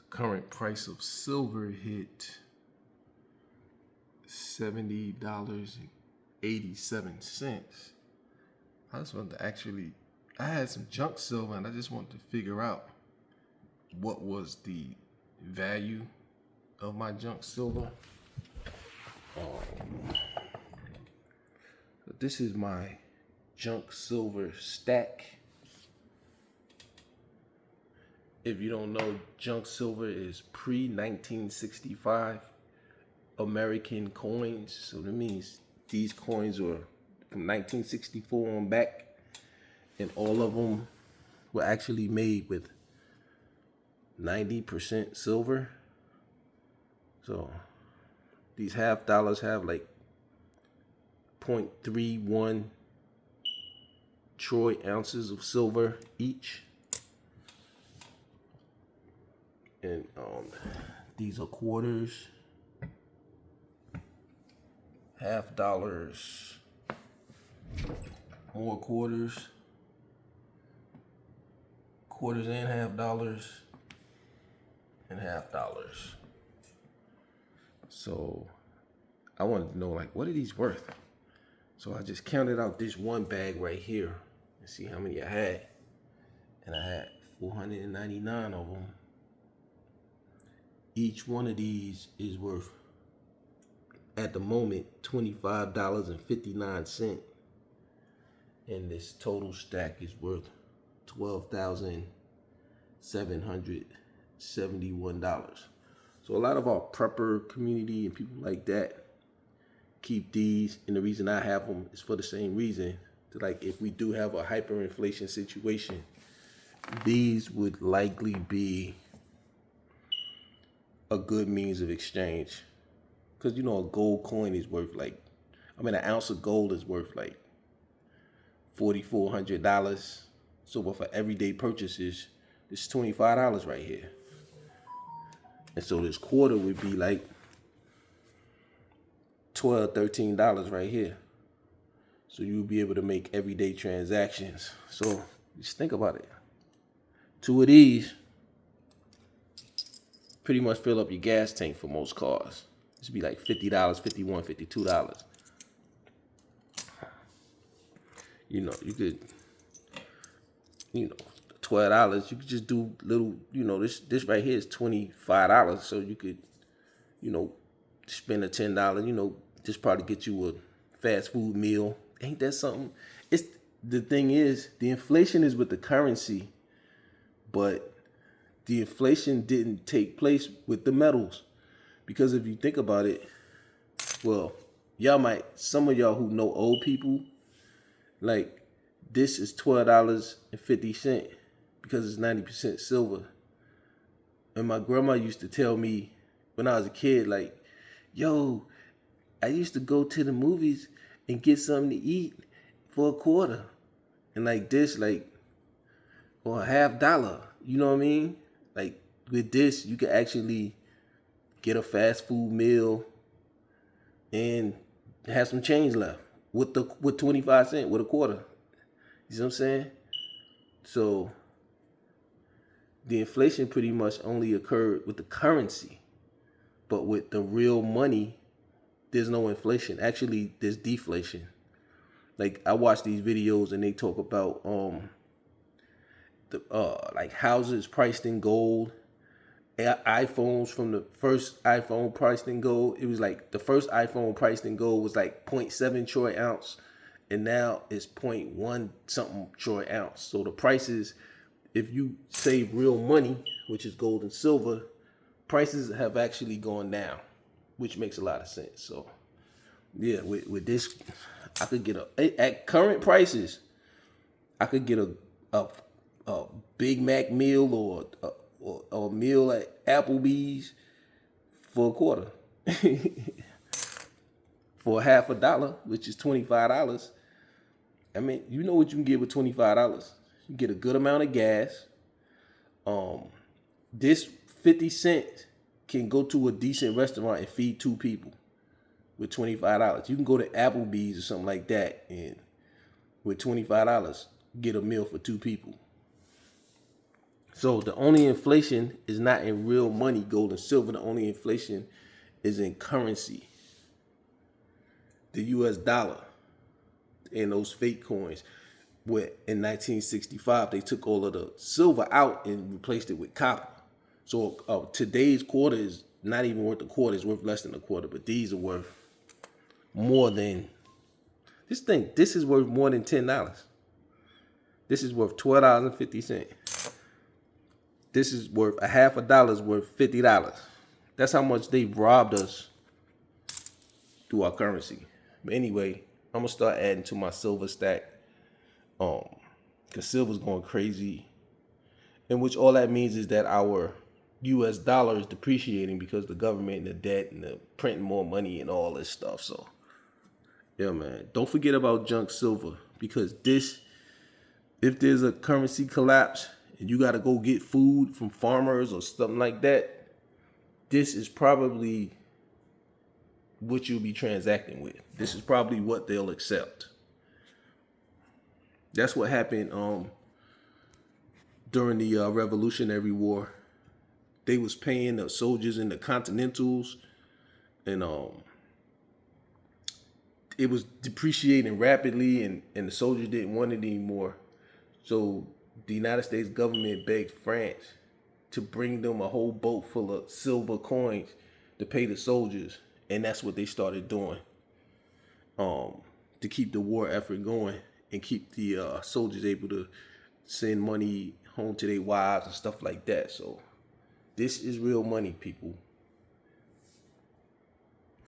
Current price of silver hit $70.87. I just wanted to I had some junk silver and I just wanted to figure out what was the value of my junk silver. This is my junk silver stack. If you don't know, junk silver is pre-1965 American coins. So that means these coins were from 1964 on back, and all of them were actually made with 90% silver. So these half dollars have like 0.31 troy ounces of silver each. And these are quarters, half dollars, more quarters, quarters and half dollars, and half dollars. So I wanted to know, like, what are these worth? So I just counted out this one bag right here and see how many I had. And I had 499 of them. Each one of these is worth, at the moment, $25.59. And this total stack is worth $12,771. So a lot of our prepper community and people like that keep these, and the reason I have them is for the same reason. Like, if we do have a hyperinflation situation, these would likely be a good means of exchange. Because, you know, a gold coin is worth like, an ounce of gold is worth like $4,400. So, but for everyday purchases, it's $25 right here. And so this quarter would be like $12, $13 right here. So you'll be able to make everyday transactions. So just think about it. 2 of these pretty much fill up your gas tank for most cars. This would be like $50, $51, $52. You know, you could, $12, you could just do little, this right here is $25. So you could, spend a $10, just probably get you a fast food meal. Ain't that something? The thing is, the inflation is with the currency, but the inflation didn't take place with the metals. Because if you think about it, well, some of y'all who know old people, like, this is $12.50 because it's 90% silver. And my grandma used to tell me when I was a kid, like, yo, I used to go to the movies and get something to eat for a quarter. And like this, like, or a half dollar, you know what I mean? Like, with this, you can actually get a fast food meal and have some change left with 25 cents, with a quarter. You see what I'm saying? So the inflation pretty much only occurred with the currency. But with the real money, there's no inflation. Actually, there's deflation. Like, I watch these videos and they talk about like houses priced in gold, iPhones from the first iPhone priced in gold. It was like the first iPhone priced in gold was like 0.7 troy ounce, and now it's 0.1 something troy ounce. So the prices, if you save real money, which is gold and silver, prices have actually gone down, which makes a lot of sense. So yeah, with this, I could get at current prices, I could get a Big Mac meal or a meal at Applebee's for a quarter. For half a dollar, which is $25. I mean, you know what you can get with $25. You get a good amount of gas. This 50 cents can go to a decent restaurant and feed 2 people with $25. You can go to Applebee's or something like that, and with $25, get a meal for 2 people. So the only inflation is not in real money, gold and silver. The only inflation is in currency, the US dollar and those fake coins. Where in 1965 they took all of the silver out and replaced it with copper. So today's quarter is not even worth a quarter; it's worth less than a quarter. But these are worth more than this thing. This is worth more than $10. This is worth $12.50. This is worth a half a dollar's worth $50. That's how much they've robbed us through our currency. But anyway, I'm gonna start adding to my silver stack. Because silver's going crazy. And which all that means is that our US dollar is depreciating because the government and the debt and the printing more money and all this stuff. So yeah, man. Don't forget about junk silver, because this, if there's a currency collapse and you gotta go get food from farmers or something like that, this is probably what you'll be transacting with. This is probably what they'll accept. That's what happened during the Revolutionary War. They was paying the soldiers in the Continentals, and it was depreciating rapidly, and the soldiers didn't want it anymore. So the United States government begged France to bring them a whole boat full of silver coins to pay the soldiers, and that's what they started doing to keep the war effort going and keep the soldiers able to send money home to their wives and stuff like that. So this is real money, people.